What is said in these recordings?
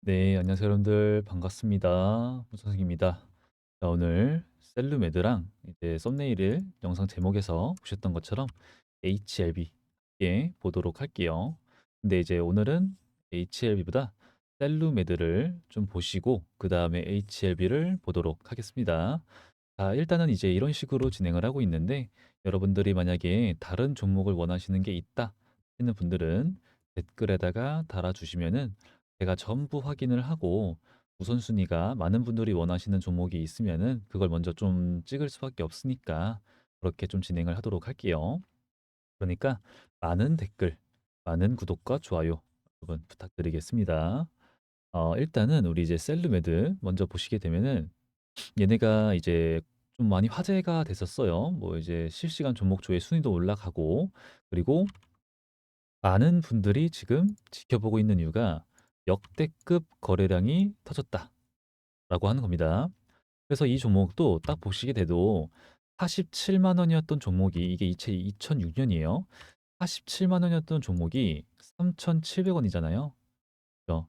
네, 안녕하세요, 여러분들. 반갑습니다. 선생입니다. 자, 오늘 셀루메드랑 이제 썸네일을 영상 제목에서 보셨던 것처럼 HLB 예, 보도록 할게요. 근데 이제 오늘은 HLB보다 셀루메드를 좀 보시고 그 다음에 HLB를 보도록 하겠습니다. 자, 일단은 이제 이런 식으로 진행을 하고 있는데 여러분들이 만약에 다른 종목을 원하시는 게 있다 하시는 분들은 댓글에다가 달아주시면은 제가 전부 확인을 하고 우선순위가 많은 분들이 원하시는 종목이 있으면은 그걸 먼저 좀 찍을 수밖에 없으니까 그렇게 좀 진행을 하도록 할게요. 그러니까 많은 댓글, 많은 구독과 좋아요 여러분 부탁드리겠습니다. 일단은 우리 이제 셀루메드 먼저 보시게 되면은 얘네가 이제 좀 많이 화제가 됐었어요. 뭐 이제 실시간 종목 조회 순위도 올라가고 그리고 많은 분들이 지금 지켜보고 있는 이유가 역대급 거래량이 터졌다라고 하는 겁니다. 그래서 이 종목도 딱 보시게 돼도 47만 원이었던 종목이 이게 2006년이에요. 47만 원이었던 종목이 3,700원이잖아요. 그죠?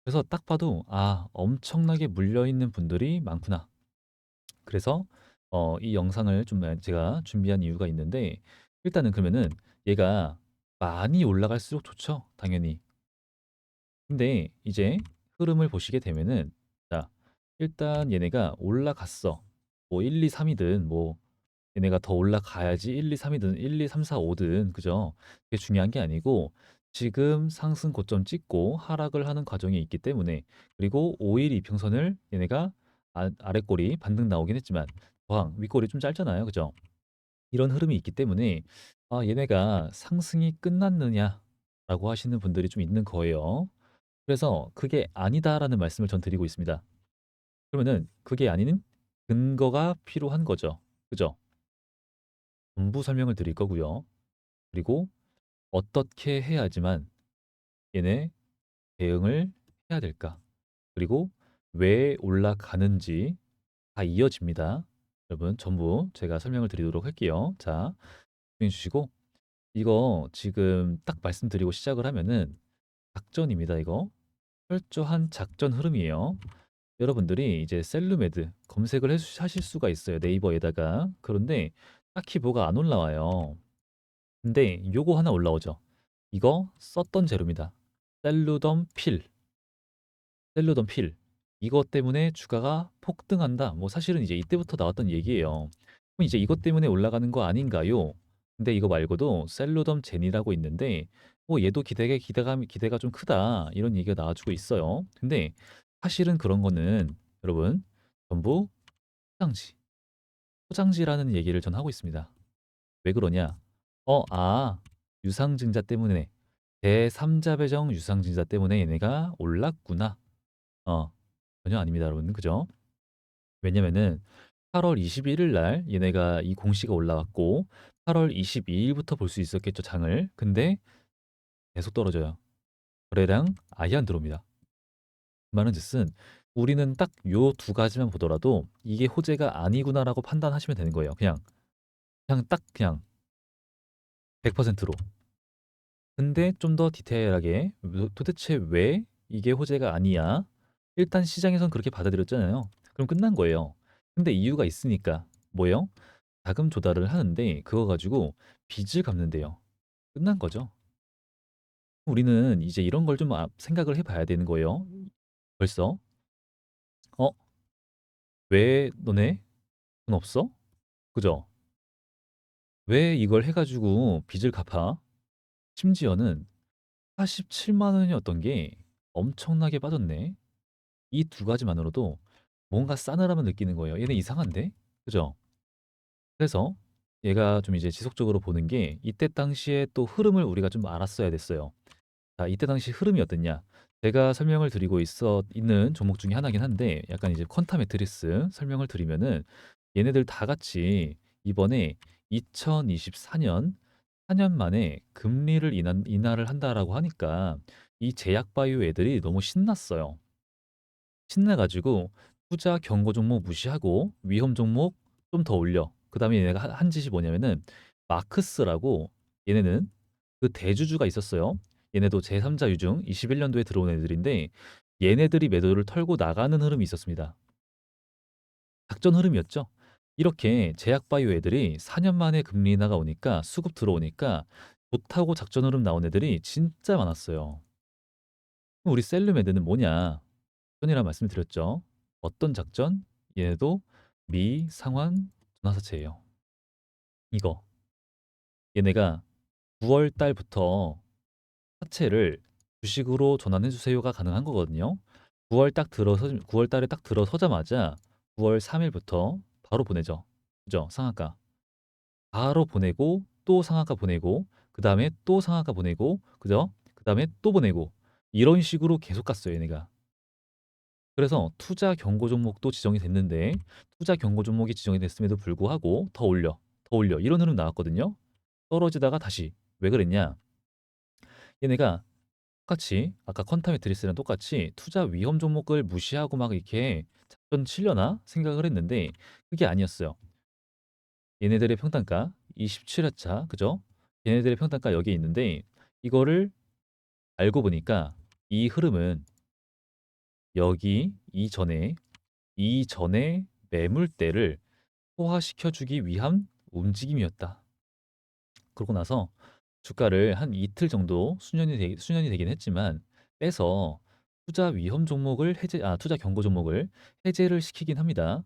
그래서 딱 봐도 아, 엄청나게 물려 있는 분들이 많구나. 그래서 이 영상을 좀 제가 준비한 이유가 있는데 일단은 그러면은 얘가 많이 올라갈수록 좋죠, 당연히. 근데 이제 흐름을 보시게 되면은 자, 일단 얘네가 올라갔어. 뭐 1, 2, 3이든 뭐 얘네가 더 올라가야지 1, 2, 3이든 1, 2, 3, 4, 5든 그죠? 그게 중요한 게 아니고 지금 상승 고점 찍고 하락을 하는 과정이 있기 때문에 그리고 5일 이평선을 얘네가 아랫골이 반등 나오긴 했지만 저항 윗골이 좀 짧잖아요. 그죠? 이런 흐름이 있기 때문에 아, 얘네가 상승이 끝났느냐라고 하시는 분들이 좀 있는 거예요. 그래서 그게 아니다라는 말씀을 전 드리고 있습니다. 그러면은 그게 아닌 근거가 필요한 거죠. 그죠? 전부 설명을 드릴 거고요. 그리고 어떻게 해야지만 얘네 대응을 해야 될까? 그리고 왜 올라가는지 다 이어집니다. 여러분 전부 제가 설명을 드리도록 할게요. 자, 집중해 주시고 이거 지금 딱 말씀드리고 시작을 하면은 작전입니다. 이거 철저한 작전 흐름이에요. 여러분들이 이제 셀루메드 검색을 하실 수가 있어요. 네이버에다가. 그런데 딱히 뭐가 안 올라와요. 근데 요거 하나 올라오죠. 이거 썼던 재료입니다. 셀루덤 필. 셀루덤 필. 이것 때문에 주가가 폭등한다. 뭐 사실은 이제 이때부터 나왔던 얘기예요. 그럼 이제 이것 때문에 올라가는 거 아닌가요? 근데 이거 말고도 셀루덤 제니라고 있는데 뭐 얘도 기대가 좀 크다. 이런 얘기가 나와주고 있어요. 근데 사실은 그런 거는 여러분 전부 포장지. 포장지라는 얘기를 전 하고 있습니다. 왜 그러냐? 유상증자 때문에 제3자 배정 유상증자 때문에 얘네가 올랐구나. 어, 전혀 아닙니다, 여러분. 그죠? 왜냐면은 8월 21일 날 얘네가 이 공시가 올라왔고 8월 22일부터 볼 수 있었겠죠, 장을. 근데 계속 떨어져요. 거래량 아예 안 들어옵니다. 그 말은 즉슨 우리는 딱 요 두 가지만 보더라도 이게 호재가 아니구나라고 판단하시면 되는 거예요. 그냥 100%로. 근데 좀 더 디테일하게 도대체 왜 이게 호재가 아니야? 일단 시장에선 그렇게 받아들였잖아요. 그럼 끝난 거예요. 근데 이유가 있으니까 뭐예요? 자금 조달을 하는데 그거 가지고 빚을 갚는데요. 끝난 거죠. 우리는 이제 이런 걸 좀 생각을 해봐야 되는 거예요. 벌써 어? 왜 너네 돈 없어? 그죠? 왜 이걸 해가지고 빚을 갚아? 심지어는 47만 원이었던 게 엄청나게 빠졌네. 이 두 가지만으로도 뭔가 싸늘함을 느끼는 거예요. 얘네 이상한데? 그죠? 그래서 얘가 좀 이제 지속적으로 보는 게 이때 당시에 또 흐름을 우리가 좀 알았어야 됐어요. 자, 이때 당시 흐름이 어땠냐? 제가 설명을 드리고 있는 종목 중에 하나긴 한데 약간 이제 퀀타 매트리스 설명을 드리면은 얘네들 다 같이 이번에 2024년 4년 만에 금리를 인하를 한다라고 하니까 이 제약 바이오 애들이 너무 신났어요. 신나가지고 투자 경고 종목 무시하고 위험 종목 좀 더 올려. 그다음에 얘네가 한 짓이 뭐냐면은 마크스라고 얘네는 그 대주주가 있었어요. 얘네도 제3자 유중 21년도에 들어온 애들인데 얘네들이 매도를 털고 나가는 흐름이 있었습니다. 작전 흐름이었죠. 이렇게 제약바이오 애들이 4년 만에 금리 인하가 오니까 수급 들어오니까 좋다고 작전 흐름 나온 애들이 진짜 많았어요. 그럼 우리 셀룸애들은 뭐냐? 작전이라 말씀드렸죠. 어떤 작전? 얘네도 미상환 전환사채예요. 이거 얘네가 9월 달부터 사채를 주식으로 전환해 주세요가 가능한 거거든요. 9월 달에 딱 들어서자마자 9월 3일부터 바로 보내죠. 그죠? 상한가. 바로 보내고 또 상한가 보내고 그다음에 또 상한가 보내고 그죠? 그다음에 또 보내고 이런 식으로 계속 갔어요, 얘네가. 그래서 투자 경고 종목도 지정이 됐는데 투자 경고 종목이 지정이 됐음에도 불구하고 더 올려, 더 올려 이런 흐름 나왔거든요. 떨어지다가 다시 왜 그랬냐? 얘네가 똑같이 아까 퀀타 매트리스랑 똑같이 투자 위험 종목을 무시하고 막 이렇게 작전 치려나 생각을 했는데 그게 아니었어요. 얘네들의 평단가 27회차 그죠? 얘네들의 평단가 여기 있는데 이거를 알고 보니까 이 흐름은 여기 이전에 매물대를 소화시켜주기 위한 움직임이었다. 그러고 나서 주가를 한 이틀 정도 수년이 되긴 했지만 빼서 투자 경고 종목을 해제를 시키긴 합니다.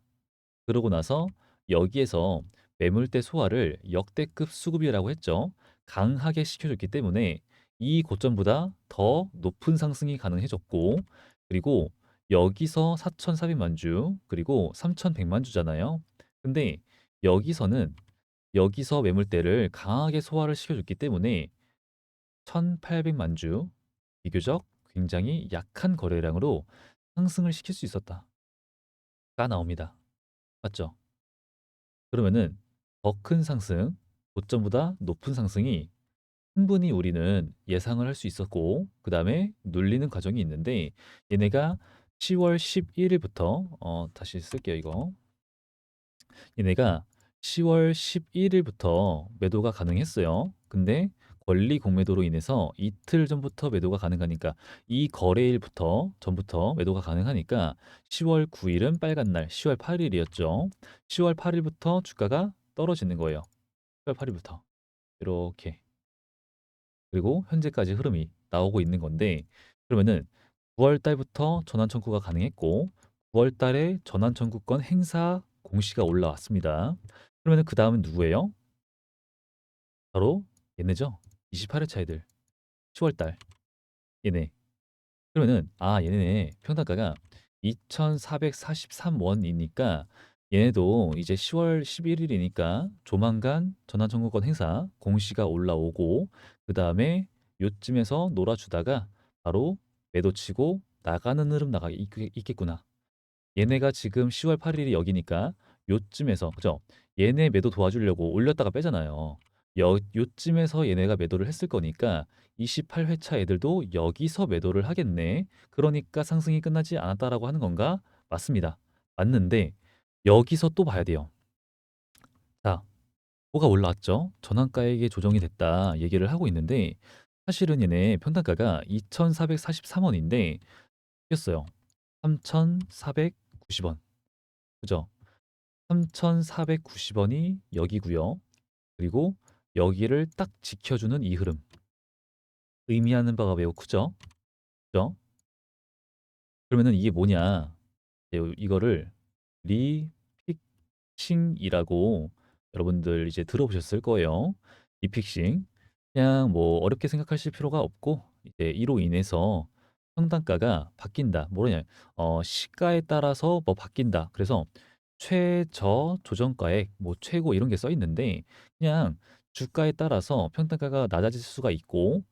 그러고 나서 여기에서 매물대 소화를 역대급 수급이라고 했죠. 강하게 시켜줬기 때문에 이 고점보다 더 높은 상승이 가능해졌고 그리고 여기서 4,400만 주 그리고 3,100만 주잖아요. 근데 여기서는 여기서 매물대를 강하게 소화를 시켜줬기 때문에 1,800만 주 비교적 굉장히 약한 거래량으로 상승을 시킬 수 있었다가 나옵니다. 맞죠? 그러면은 더 큰 상승, 고점보다 높은 상승이 충분히 우리는 예상을 할 수 있었고 그다음에 눌리는 과정이 있는데 얘네가 10월 11일부터 다시 쓸게요 이거. 얘네가 10월 11일부터 매도가 가능했어요. 근데 권리 공매도로 인해서 이틀 전부터 매도가 가능하니까 이 거래일부터 전부터 매도가 가능하니까 10월 9일은 빨간 날, 10월 8일이었죠. 10월 8일부터 주가가 떨어지는 거예요. 10월 8일부터 이렇게 그리고 현재까지 흐름이 나오고 있는 건데 그러면은 9월 달부터 전환 청구가 가능했고 9월 달에 전환 청구권 행사 공시가 올라왔습니다. 그러면은 그 다음은 누구예요? 바로 얘네죠. 28회차 애들. 10월 달 얘네. 그러면은 얘네 평단가가 2,443원이니까 얘네도 이제 10월 11일이니까 조만간 전환 청구권 행사 공시가 올라오고 그다음에 요쯤에서 놀아주다가 바로 매도치고 나가는 흐름 있겠구나. 얘네가 지금 10월 8일이 여기니까 요쯤에서 그죠? 얘네 매도 도와주려고 올렸다가 빼잖아요. 요쯤에서 얘네가 매도를 했을 거니까 28회차 애들도 여기서 매도를 하겠네. 그러니까 상승이 끝나지 않았다라고 하는 건가? 맞습니다. 맞는데 여기서 또 봐야 돼요. 자, 뭐가 올라왔죠? 전환가액이 조정이 됐다 얘기를 하고 있는데 사실은 얘네 평단가가 2,443원인데 꼈어요. 3,490원. 그죠? 3,490원이 여기고요. 그리고 여기를 딱 지켜주는 이 흐름. 의미하는 바가 매우 크죠? 그죠? 그러면은 이게 뭐냐? 이거를 리픽싱이라고 여러분들 이제 들어보셨을 거예요. 리픽싱. 그냥 뭐 어렵게 생각하실 필요가 없고 이제 이로 인해서 평단가가 바뀐다. 뭐냐? 시가에 따라서 뭐 바뀐다. 그래서 최저 조정가액, 뭐 최고 이런 게 써 있는데 그냥 주가에 따라서 평단가가 낮아질 수가 있고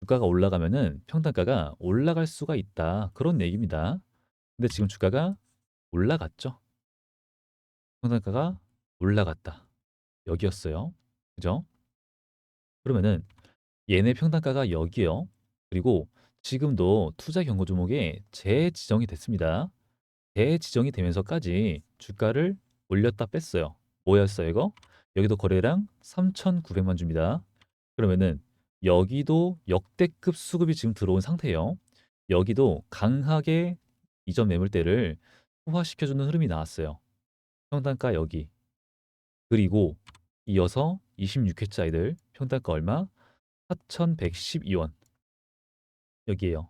주가가 올라가면은 평단가가 올라갈 수가 있다. 그런 얘기입니다. 근데 지금 주가가 올라갔죠. 평단가가 올라갔다. 여기였어요. 그죠? 그러면은 얘네 평단가가 여기요. 그리고 지금도 투자 경고 종목에 재지정이 됐습니다. 재지정이 되면서까지 주가를 올렸다 뺐어요. 뭐였어요, 이거? 여기도 거래량 3,900만 주입니다. 그러면은 여기도 역대급 수급이 지금 들어온 상태예요. 여기도 강하게 이전 매물대를 소화시켜주는 흐름이 나왔어요. 평단가 여기. 그리고 이어서 26회짜리들 평단가 얼마? 4,112원. 여기에요.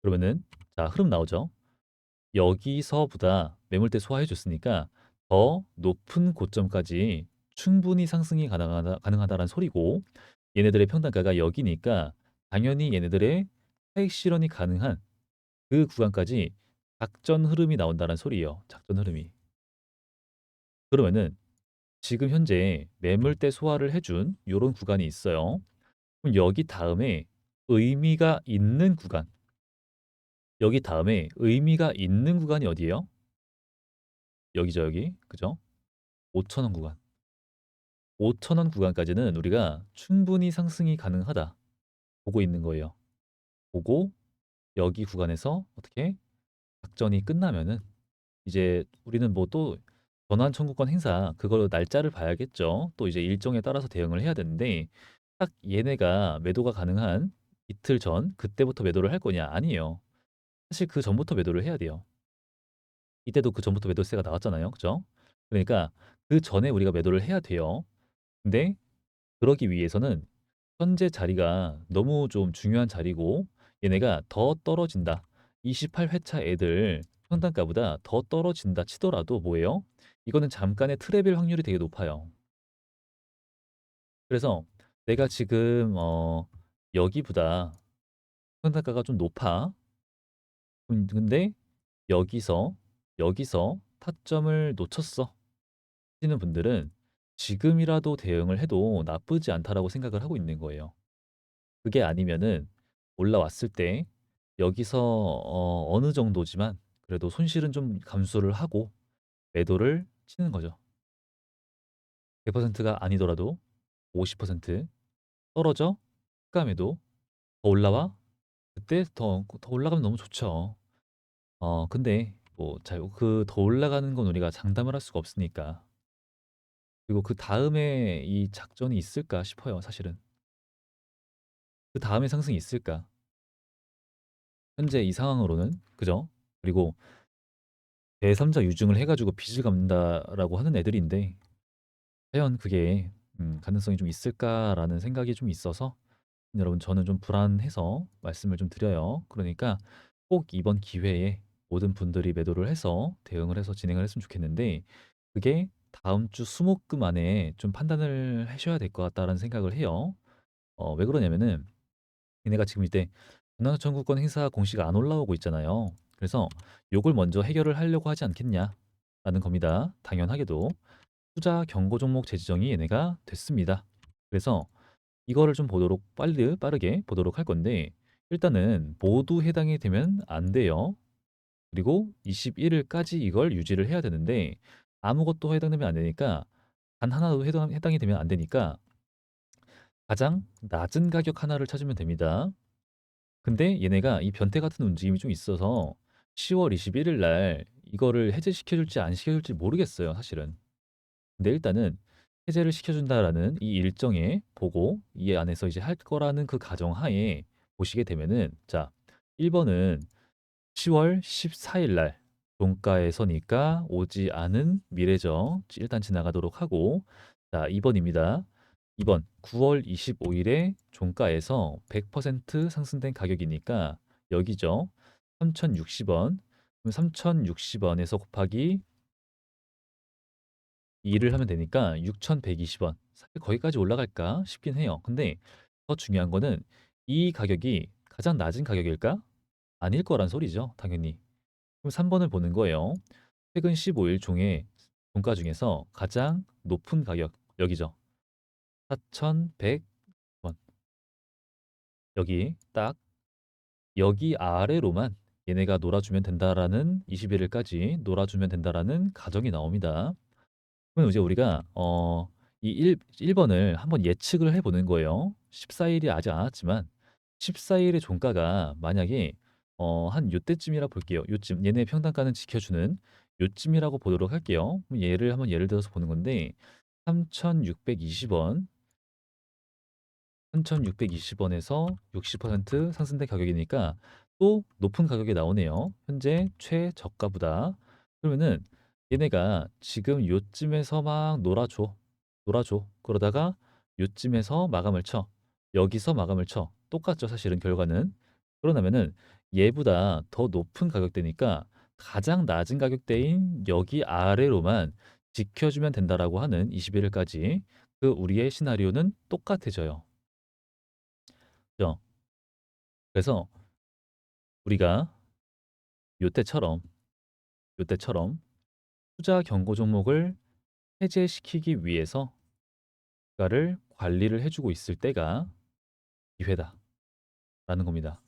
그러면은 자, 흐름 나오죠? 여기서보다 매물대 소화해 줬으니까 더 높은 고점까지 충분히 상승이 가능하다는 소리고, 얘네들의 평단가가 여기니까 당연히 얘네들의 차익 실현이 가능한 그 구간까지 작전 흐름이 나온다는 소리예요. 작전 흐름이. 그러면은 지금 현재 매물대 소화를 해준 이런 구간이 있어요. 그럼 여기 다음에 의미가 있는 구간, 여기 다음에 의미가 있는 구간이 어디예요? 여기죠, 여기. 그죠? 5,000원 구간. 5,000원 구간까지는 우리가 충분히 상승이 가능하다 보고 있는 거예요. 보고 여기 구간에서 어떻게 작전이 끝나면은 이제 우리는 뭐 또 전환 청구권 행사 그걸로 날짜를 봐야겠죠. 또 이제 일정에 따라서 대응을 해야 되는데, 딱 얘네가 매도가 가능한 이틀 전 그때부터 매도를 할 거냐? 아니에요. 사실 그 전부터 매도를 해야 돼요. 이때도 그 전부터 매도세가 나왔잖아요. 그죠? 그러니까 그 전에 우리가 매도를 해야 돼요. 근데 그러기 위해서는 현재 자리가 너무 좀 중요한 자리고, 얘네가 더 떨어진다. 28회차 애들 평단가보다 더 떨어진다 치더라도 뭐예요? 이거는 잠깐의 트랩일 확률이 되게 높아요. 그래서 내가 지금 여기보다 평단가가 좀 높아. 근데 여기서 타점을 놓쳤어 하시는 분들은 지금이라도 대응을 해도 나쁘지 않다라고 생각을 하고 있는 거예요. 그게 아니면은 올라왔을 때 여기서 어느 정도지만 그래도 손실은 좀 감수를 하고 매도를 치는 거죠. 100%가 아니더라도 50% 떨어져 가 매도, 더 올라와 그때 더 올라가면 너무 좋죠. 근데 뭐 그 더 올라가는 건 우리가 장담을 할 수가 없으니까. 그리고 그 다음에 이 작전이 있을까 싶어요, 사실은. 그 다음에 상승이 있을까? 현재 이 상황으로는 그죠? 그리고 제3자 유증을 해가지고 빚을 갚는다라고 하는 애들인데, 과연 그게 가능성이 좀 있을까라는 생각이 좀 있어서 여러분, 저는 좀 불안해서 말씀을 좀 드려요. 그러니까 꼭 이번 기회에 모든 분들이 매도를 해서 대응을 해서 진행을 했으면 좋겠는데, 그게 다음 주 수목금 안에 좀 판단을 하셔야 될 것 같다라는 생각을 해요. 왜 그러냐면은 얘네가 지금 이때 전환청구권 행사 공시가 안 올라오고 있잖아요. 그래서 요걸 먼저 해결을 하려고 하지 않겠냐라는 겁니다. 당연하게도 투자 경고 종목 재지정이 얘네가 됐습니다. 그래서 이거를 좀 보도록 빠르게 보도록 할 건데, 일단은 모두 해당이 되면 안 돼요. 그리고 21일까지 이걸 유지를 해야 되는데 아무것도 해당되면 안 되니까, 단 하나도 해당이 되면 안 되니까 가장 낮은 가격 하나를 찾으면 됩니다. 근데 얘네가 이 변태 같은 움직임이 좀 있어서 10월 21일 날 이거를 해제시켜줄지 안 시켜줄지 모르겠어요, 사실은. 근데 일단은 해제를 시켜준다라는 이 일정에 보고 이 안에서 이제 할 거라는 그 가정하에 보시게 되면은, 자, 1번은 10월 14일 날 종가에서니까 오지 않은 미래죠. 일단 지나가도록 하고, 자, 2번입니다. 2번 9월 25일에 종가에서 100% 상승된 가격이니까 여기죠. 3,060원. 그럼 3,060원에서 곱하기 2를 하면 되니까 6,120원. 사실 거기까지 올라갈까 싶긴 해요. 근데 더 중요한 거는 이 가격이 가장 낮은 가격일까? 아닐 거란 소리죠, 당연히. 그럼 3번을 보는 거예요. 최근 15일 종의 종가 중에서 가장 높은 가격 여기죠. 4,100원. 여기 딱 여기 아래로만 얘네가 놀아주면 된다라는, 21일까지 놀아주면 된다라는 가정이 나옵니다. 그러면 이제 우리가 이 1번을 한번 예측을 해보는 거예요. 14일이 아직 안 왔지만 14일의 종가가 만약에 한 요때쯤이라 볼게요. 요쯤 얘네 평단가는 지켜주는 요쯤이라고 보도록 할게요. 그럼 예를 들어서 보는 건데 3,620원, 3,620원에서 60% 상승된 가격이니까 또 높은 가격이 나오네요. 현재 최저가보다. 그러면은 얘네가 지금 요쯤에서 막 놀아줘. 놀아줘. 그러다가 요쯤에서 마감을 쳐. 여기서 마감을 쳐. 똑같죠, 사실은 결과는. 그러면은 얘보다 더 높은 가격대니까 가장 낮은 가격대인 여기 아래로만 지켜주면 된다라고 하는 21일까지 그 우리의 시나리오는 똑같아져요. 그죠? 그래서 우리가 요때처럼 요때처럼 투자 경고 종목을 해제시키기 위해서 주가를 관리를 해주고 있을 때가 기회다라는 겁니다.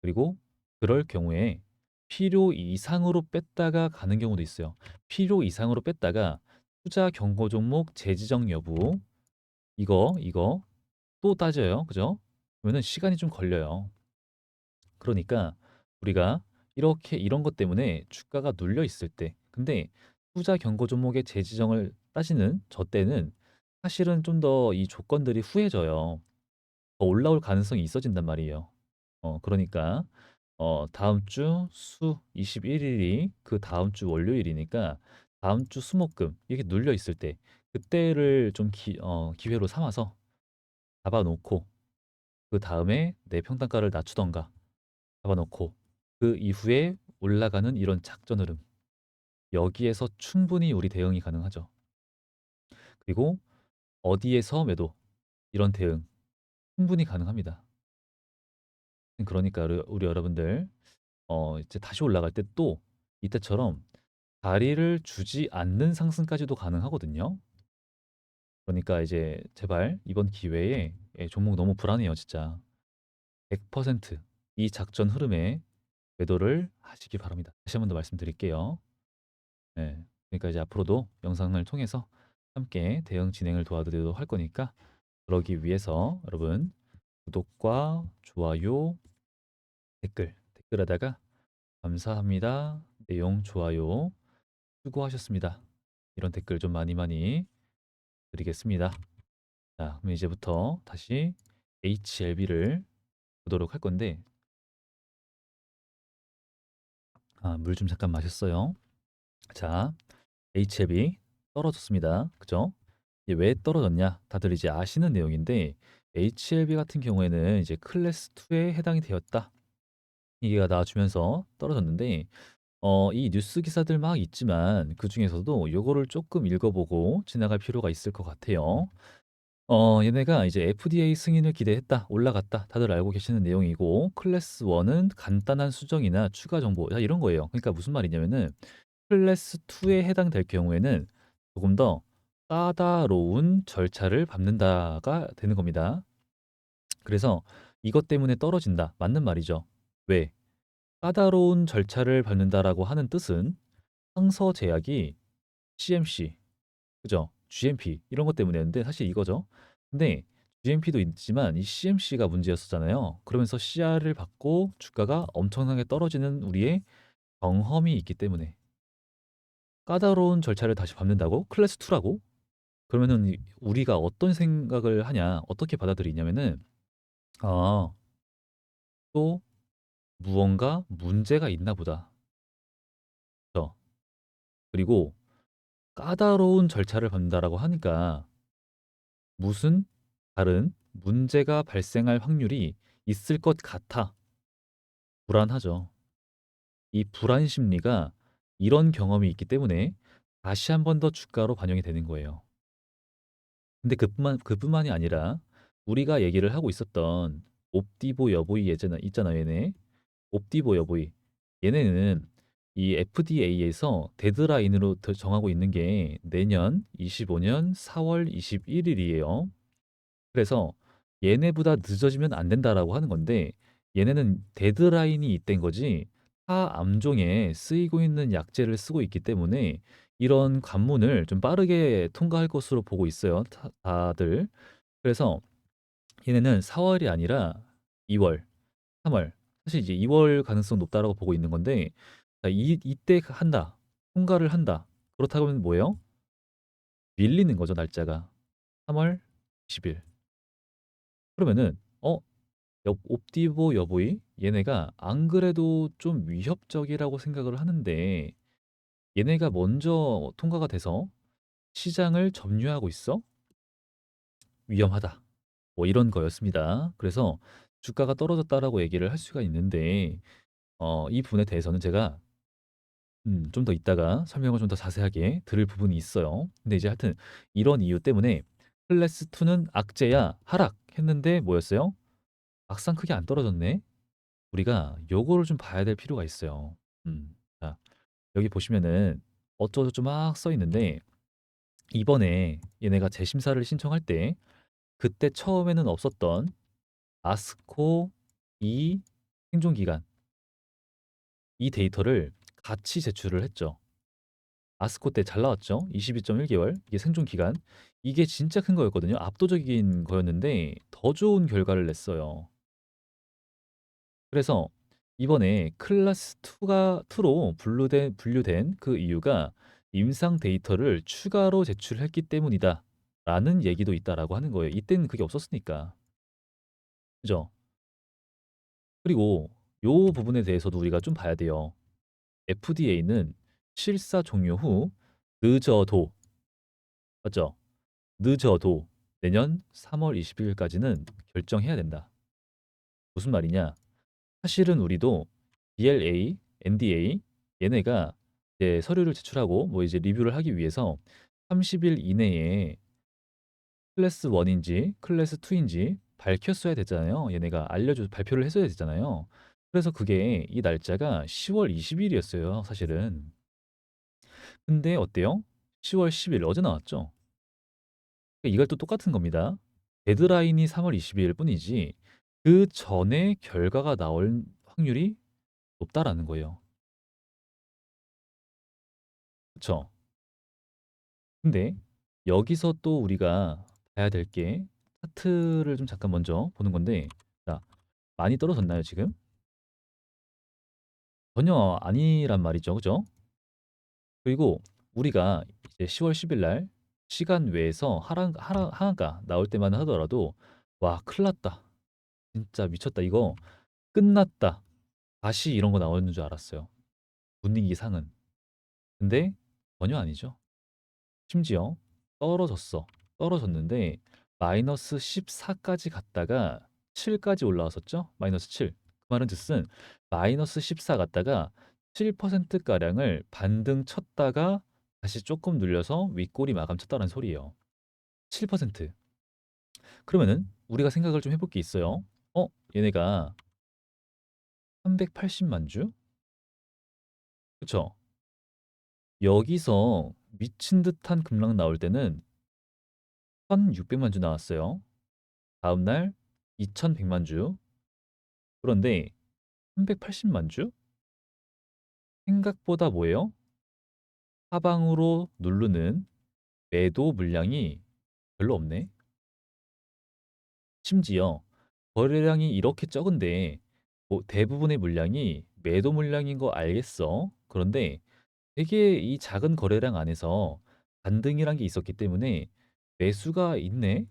그리고 그럴 경우에 필요 이상으로 뺐다가 가는 경우도 있어요. 필요 이상으로 뺐다가 투자 경고 종목 재지정 여부 이거 또 따져요. 그죠? 그러면은 시간이 좀 걸려요. 그러니까 우리가 이렇게 이런 것 때문에 주가가 눌려 있을 때 근데 투자 경고 종목의 재지정을 따지는 저 때는 사실은 좀 더 이 조건들이 후해져요. 더 올라올 가능성이 있어진단 말이에요. 그러니까 다음 주 수 21일이 그 다음 주 월요일이니까 다음 주 수목금 이렇게 눌려 있을 때 그때를 좀 기회로 삼아서 잡아놓고 그 다음에 내 평단가를 낮추던가 잡아놓고 그 이후에 올라가는 이런 작전 흐름 여기에서 충분히 우리 대응이 가능하죠. 그리고 어디에서 매도 이런 대응 충분히 가능합니다. 그러니까 우리 여러분들 이제 다시 올라갈 때 또 이때처럼 다리를 주지 않는 상승까지도 가능하거든요. 그러니까 이제 제발 이번 기회에 종목 너무 불안해요, 진짜. 100%이 작전 흐름에 매도를 하시기 바랍니다. 다시 한 번 더 말씀드릴게요. 네. 그러니까 이제 앞으로도 영상을 통해서 함께 대응 진행을 도와드리도록 할 거니까 그러기 위해서 여러분 구독과 좋아요, 댓글하다가 감사합니다. 내용 좋아요 수고하셨습니다. 이런 댓글 좀 많이 많이 드리겠습니다. 자, 그럼 이제부터 다시 HLB를 보도록 할 건데 물 좀 잠깐 마셨어요. 자, HLB 떨어졌습니다. 그죠? 이게 왜 떨어졌냐? 다들 이제 아시는 내용인데 HLB 같은 경우에는 이제 클래스 2에 해당이 되었다. 얘기가 나와주면서 떨어졌는데 이 뉴스 기사들 막 있지만 그 중에서도 요거를 조금 읽어보고 지나갈 필요가 있을 것 같아요. 얘네가 이제 FDA 승인을 기대했다, 올라갔다, 다들 알고 계시는 내용이고 클래스 1은 간단한 수정이나 추가 정보 이런 거예요. 그러니까 무슨 말이냐면은 클래스 2에 해당될 경우에는 조금 더 까다로운 절차를 밟는다가 되는 겁니다. 그래서 이것 때문에 떨어진다. 맞는 말이죠. 왜? 까다로운 절차를 밟는다라고 하는 뜻은 상서 제약이 CMC, 그죠? GMP 이런 것 때문이었는데 사실 이거죠. 근데 GMP도 있지만 이 CMC가 문제였었잖아요. 그러면서 CR을 받고 주가가 엄청나게 떨어지는 우리의 경험이 있기 때문에 까다로운 절차를 다시 밟는다고? 클래스 2라고? 그러면은 우리가 어떤 생각을 하냐, 어떻게 받아들이냐면은 아, 또 무언가 문제가 있나 보다. 그죠? 그리고 까다로운 절차를 밟는다라고 하니까 무슨 다른 문제가 발생할 확률이 있을 것 같아. 불안하죠. 이 불안 심리가 이런 경험이 있기 때문에 다시 한 번 더 주가로 반영이 되는 거예요. 근데 그뿐만이 아니라 우리가 얘기를 하고 있었던 옵디보 여보이 예전 있잖아요, 얘네. 옵디보 여보이. 얘네는 이 FDA에서 데드라인으로 정하고 있는 게 내년 25년 4월 21일이에요. 그래서 얘네보다 늦어지면 안 된다라고 하는 건데 얘네는 데드라인이 있된 거지 타 암종에 쓰이고 있는 약제를 쓰고 있기 때문에 이런 관문을 좀 빠르게 통과할 것으로 보고 있어요. 다들. 그래서 얘네는 4월이 아니라 2월, 3월. 사실 이제 2월 가능성 높다라고 보고 있는 건데 자, 이때 한다. 통과를 한다. 그렇다고 하면 뭐예요? 밀리는 거죠, 날짜가. 3월 20일. 그러면은 옵디보 여보이 얘네가 안 그래도 좀 위협적이라고 생각을 하는데 얘네가 먼저 통과가 돼서 시장을 점유하고 있어? 위험하다. 뭐 이런 거였습니다. 그래서 주가가 떨어졌다라고 얘기를 할 수가 있는데 이 부분에 대해서는 제가 좀 더 이따가 설명을 좀 더 자세하게 들을 부분이 있어요. 근데 이제 하여튼 이런 이유 때문에 클래스 2는 악재야 하락 했는데 뭐였어요? 막상 크게 안 떨어졌네. 우리가 요거를 좀 봐야 될 필요가 있어요. 자, 여기 보시면은 어쩌고저쩌고 막 써 있는데 이번에 얘네가 재심사를 신청할 때 그때 처음에는 없었던 아스코 2 생존 기간 이 데이터를 같이 제출을 했죠. 아스코 때 잘 나왔죠. 22.1개월 이게 생존 기간. 이게 진짜 큰 거였거든요. 압도적인 거였는데 더 좋은 결과를 냈어요. 그래서 이번에 클래스 2가 2로 분류된 그 이유가 임상 데이터를 추가로 제출했기 때문이다. 라는 얘기도 있다라고 하는 거예요. 이때는 그게 없었으니까. 그죠? 그리고 요 부분에 대해서도 우리가 좀 봐야 돼요. FDA는 실사 종료 후 늦어도 맞죠? 늦어도 내년 3월 20일까지는 결정해야 된다. 무슨 말이냐? 사실은 우리도 BLA, NDA 얘네가 이제 서류를 제출하고 뭐 이제 리뷰를 하기 위해서 30일 이내에 클래스 1인지 클래스 2인지 밝혔어야 되잖아요. 얘네가 발표를 했어야 되잖아요. 그래서 그게 이 날짜가 10월 20일이었어요, 사실은. 근데 어때요? 10월 10일 어제 나왔죠? 그러니까 이걸 또 똑같은 겁니다. 데드라인이 3월 22일 뿐이지 그 전에 결과가 나올 확률이 높다라는 거예요. 그쵸? 근데 여기서 또 우리가 봐야 될 게 차트를 좀 잠깐 먼저 보는 건데 자, 많이 떨어졌나요, 지금? 전혀 아니란 말이죠. 그죠? 그리고 우리가 이제 10월 10일 날 시간 외에서 하한가 나올 때만 하더라도 와, 큰일 났다. 진짜 미쳤다. 이거 끝났다. 다시 이런 거 나오는 줄 알았어요. 분위기 상은. 근데 전혀 아니죠. 심지어 떨어졌어. 떨어졌는데 마이너스 14까지 갔다가 7까지 올라왔었죠. 마이너스 7. 그 말은 즉슨 마이너스 14 갔다가 7%가량을 반등 쳤다가 다시 조금 눌려서 윗꼬리 마감 쳤다는 소리예요. 7%. 그러면은 우리가 생각을 좀 해볼 게 있어요. 얘네가 380만 주? 그쵸? 여기서 미친 듯한 급락 나올 때는 1,600만 주 나왔어요. 다음 날 2,100만 주. 그런데 380만 주? 생각보다 뭐예요? 하방으로 누르는 매도 물량이 별로 없네. 심지어 거래량이 이렇게 적은데 뭐 대부분의 물량이 매도 물량인 거 알겠어. 그런데 되게 이 작은 거래량 안에서 반등이란 게 있었기 때문에 매수가 있네.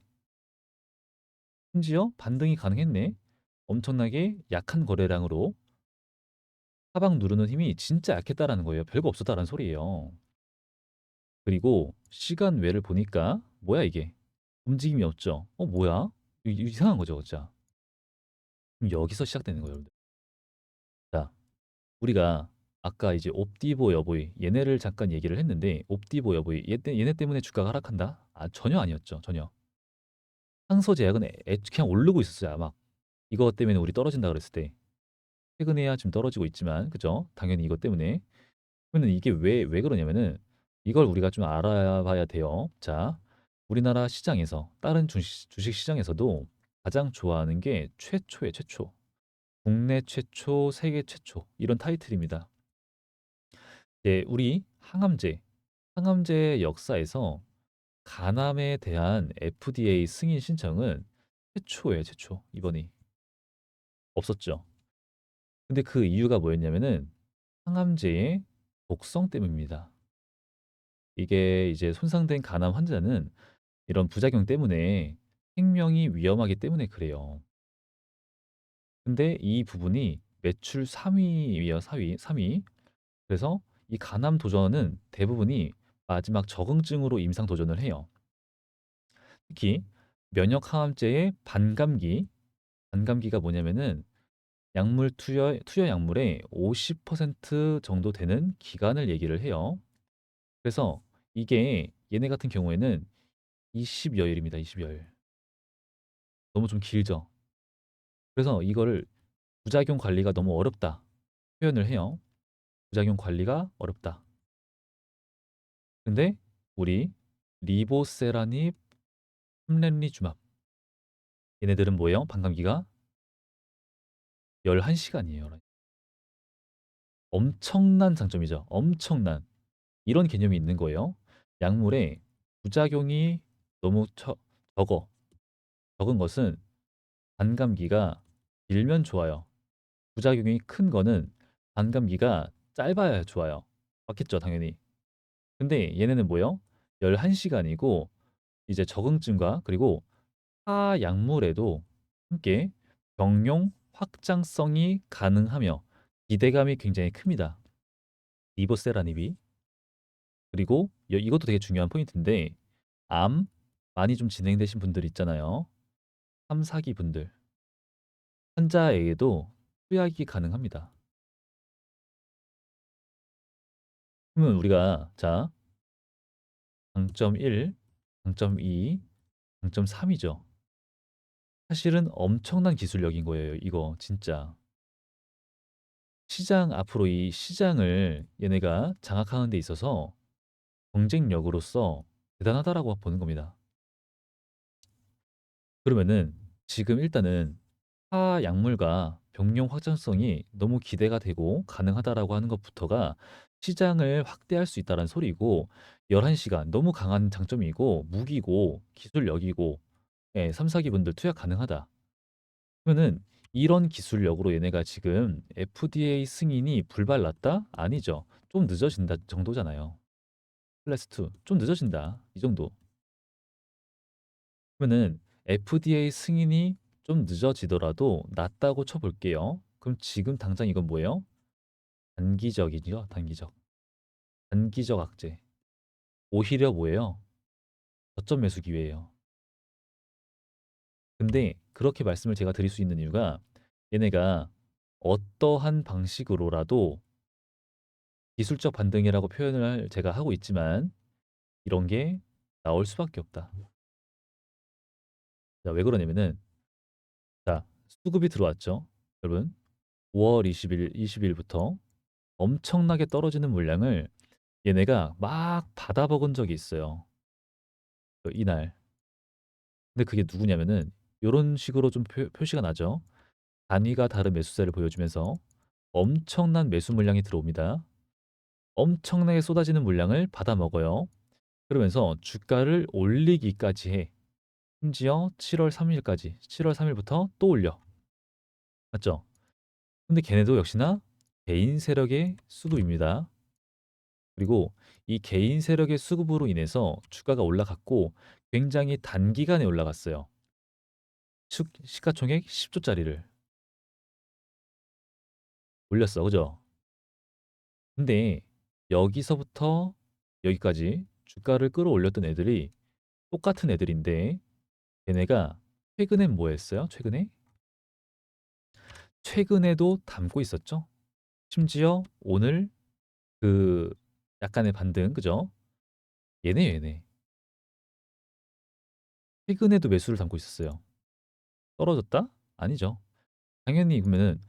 심지어 반등이 가능했네. 엄청나게 약한 거래량으로 하방 누르는 힘이 진짜 약했다라는 거예요. 별거 없었다라는 소리예요. 그리고 시간 외를 보니까 뭐야 이게? 움직임이 없죠. 뭐야? 이상한 거죠, 진짜. 그럼 여기서 시작되는 거예요, 여러분들. 자, 우리가 아까 이제 옵디보 여보이 얘네를 잠깐 얘기를 했는데 옵디보 여보이 얘네 때문에 주가가 하락한다? 전혀 아니었죠. 전혀. 상소 제약은 그냥 오르고 있었어요. 막 이거 때문에 우리 떨어진다 그랬을 때. 최근에야 지금 떨어지고 있지만 그죠? 당연히 이것 때문에. 그러면 이게 왜 그러냐면은 이걸 우리가 좀 알아봐야 돼요. 자, 우리나라 시장에서 다른 주식 시장에서도 가장 좋아하는 게 최초의 최초, 국내 최초, 세계 최초 이런 타이틀입니다. 우리 항암제의 역사에서 간암에 대한 FDA 승인 신청은 최초예요, 최초. 이번이 없었죠. 근데 그 이유가 뭐였냐면은 항암제의 독성 때문입니다. 이게 이제 손상된 간암 환자는 이런 부작용 때문에 생명이 위험하기 때문에 그래요. 근데 이 부분이 매출 3위예요. 4위, 3위. 그래서 이 간암 도전은 대부분이 마지막 적응증으로 임상 도전을 해요. 특히 면역 항암제의 반감기, 반감기가 뭐냐면은 약물 투여 약물의 50% 정도 되는 기간을 얘기를 해요. 그래서 이게 얘네 같은 경우에는 20여일입니다. 20여일. 너무 좀 길죠. 그래서 이거를 부작용 관리가 너무 어렵다 표현을 해요. 부작용 관리가 어렵다. 근데 우리 리보세라닙, 함렌리주맙 얘네들은 뭐예요? 반감기가 11시간이에요. 엄청난 장점이죠. 엄청난. 이런 개념이 있는 거예요. 약물에 부작용이 너무 적어. 적은 것은 반감기가 길면 좋아요. 부작용이 큰 거는 반감기가 짧아야 좋아요. 맞겠죠, 당연히. 근데 얘네는 뭐예요? 11시간이고 이제 적응증과 그리고 타 약물에도 함께 병용 확장성이 가능하며 기대감이 굉장히 큽니다. 리보세라닙이. 그리고 이것도 되게 중요한 포인트인데 암 많이 좀 진행되신 분들 있잖아요. 3, 4기 분들. 환자에게도 투약이 가능합니다. 그러면 우리가 자, 장점 1, 장점 2, 장점 3이죠. 사실은 엄청난 기술력인 거예요. 이거 진짜. 시장 앞으로 이 시장을 얘네가 장악하는 데 있어서 경쟁력으로서 대단하다라고 보는 겁니다. 그러면은 지금 일단은 타 약물과 병용 확장성이 너무 기대가 되고 가능하다라고 하는 것부터가 시장을 확대할 수 있다는 소리고 11시간 너무 강한 장점이고 무기고 기술력이고 예, 3, 4기 분들 투약 가능하다. 그러면은 이런 기술력으로 얘네가 지금 FDA 승인이 불발났다? 아니죠. 좀 늦어진다 정도잖아요. 클래스 2. 좀 늦어진다. 이 정도. 그러면은 FDA 승인이 좀 늦어지더라도 낫다고 쳐볼게요. 그럼 지금 당장 이건 뭐예요? 단기적이죠. 단기적. 단기적 악재. 오히려 뭐예요? 저점 매수 기회예요. 근데 그렇게 말씀을 제가 드릴 수 있는 이유가 얘네가 어떠한 방식으로라도 기술적 반등이라고 표현을 제가 하고 있지만 이런 게 나올 수밖에 없다. 자, 왜 그러냐면은 자, 수급이 들어왔죠. 여러분, 5월 20일부터 엄청나게 떨어지는 물량을 얘네가 막 받아먹은 적이 있어요. 이날. 근데 그게 누구냐면은 요런 식으로 좀 표시가 나죠. 단위가 다른 매수세를 보여주면서 엄청난 매수 물량이 들어옵니다. 엄청나게 쏟아지는 물량을 받아먹어요. 그러면서 주가를 올리기까지 해. 심지어 7월 3일까지, 7월 3일부터 또 올려. 맞죠? 근데 걔네도 역시나 개인 세력의 수급입니다. 그리고 이 개인 세력의 수급으로 인해서 주가가 올라갔고 굉장히 단기간에 올라갔어요. 시가총액 10조짜리를 올렸어. 그죠? 근데 여기서부터 여기까지 주가를 끌어올렸던 애들이 똑같은 애들인데 걔네가 최근엔 뭐 했어요? 최근에도 담고 있었죠. 심지어 오늘 그 약간의 반등, 그죠? 얘네. 최근에도 매수를 담고 있었어요. 떨어졌다? 아니죠. 당연히 그러면은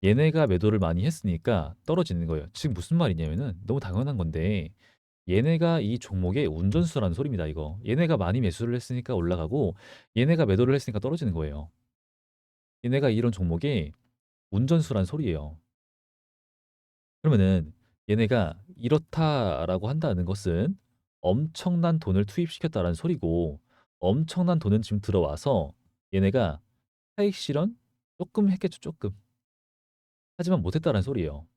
얘네가 매도를 많이 했으니까 떨어지는 거예요. 지금 무슨 말이냐면은 너무 당연한 건데 얘네가 이 종목의 운전수라는 소리입니다, 이거. 얘네가 많이 매수를 했으니까 올라가고 얘네가 매도를 했으니까 떨어지는 거예요. 얘네가 이런 종목의 운전수란 소리예요. 그러면은 얘네가 이렇다라고 한다는 것은 엄청난 돈을 투입시켰다라는 소리고 엄청난 돈은 지금 들어와서 얘네가 차익 실현 조금 했겠죠, 조금. 하지만 못했다는 소리예요.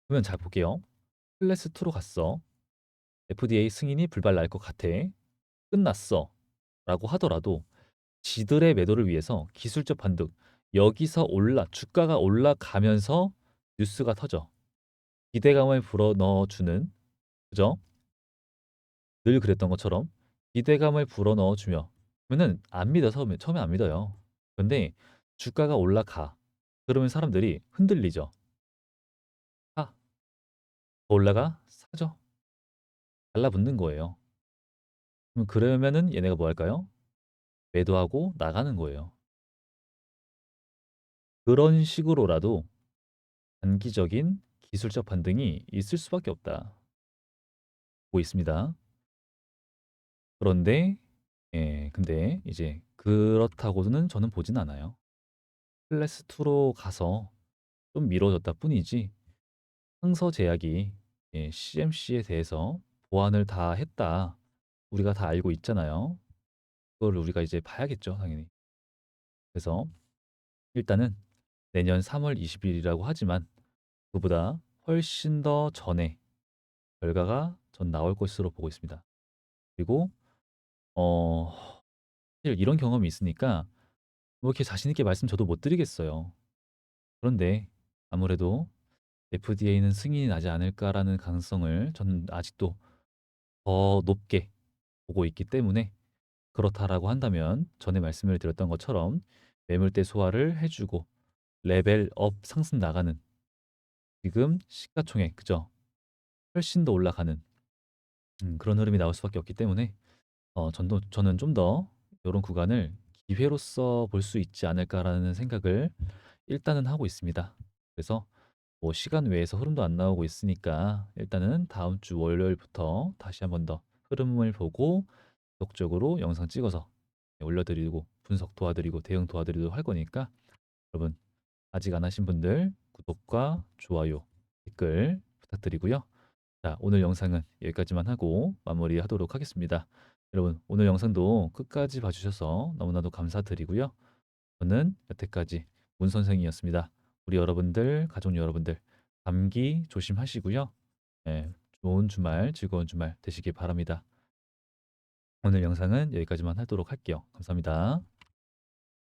그러면 잘 볼게요. 클래스 2로 갔어. FDA 승인이 불발날 것 같아. 끝났어. 라고 하더라도 지들의 매도를 위해서 기술적 반등. 여기서 주가가 올라가면서 뉴스가 터져. 기대감을 불어넣어 주는, 그죠? 늘 그랬던 것처럼 기대감을 불어넣어 주며, 그러면은 안 믿어서 처음에 안 믿어요. 근데 주가가 올라가. 그러면 사람들이 흔들리죠. 사, 더 올라가? 사죠. 달라붙는 거예요. 그러면은 얘네가 뭐 할까요? 매도하고 나가는 거예요. 그런 식으로라도 단기적인 기술적 반등이 있을 수밖에 없다. 보고 있습니다. 그런데 근데 이제 그렇다고는 저는 보진 않아요. 클래스 2로 가서 좀 미뤄졌다 뿐이지, 상서 제약이 CMC에 대해서 보완을 다 했다. 우리가 다 알고 있잖아요. 그걸 우리가 이제 봐야겠죠, 당연히. 그래서 일단은 내년 3월 20일이라고 하지만 그보다 훨씬 더 전에 결과가 전 나올 것으로 보고 있습니다. 그리고 사실 이런 경험이 있으니까 뭐 이렇게 자신 있게 말씀 저도 못 드리겠어요. 그런데 아무래도 FDA는 승인이 나지 않을까라는 가능성을 저는 아직도 더 높게 보고 있기 때문에, 그렇다라고 한다면 전에 말씀을 드렸던 것처럼 매물대 소화를 해주고 레벨업 상승 나가는, 지금 시가총액 그죠? 훨씬 더 올라가는 그런 흐름이 나올 수밖에 없기 때문에 저는 좀 더 이런 구간을 기회로서 볼 수 있지 않을까라는 생각을 일단은 하고 있습니다. 그래서 뭐 시간 외에서 흐름도 안 나오고 있으니까 일단은 다음 주 월요일부터 다시 한번 더 흐름을 보고 지속적으로 영상 찍어서 올려드리고 분석 도와드리고 대응 도와드리도록 할 거니까, 여러분 아직 안 하신 분들 구독과 좋아요, 댓글 부탁드리고요. 자, 오늘 영상은 여기까지만 하고 마무리하도록 하겠습니다. 여러분, 오늘 영상도 끝까지 봐주셔서 너무나도 감사드리고요. 저는 여태까지 문 선생이었습니다. 우리 여러분들, 가족 여러분들, 감기 조심하시고요. 예, 좋은 주말, 즐거운 주말 되시길 바랍니다. 오늘 영상은 여기까지만 하도록 할게요. 감사합니다.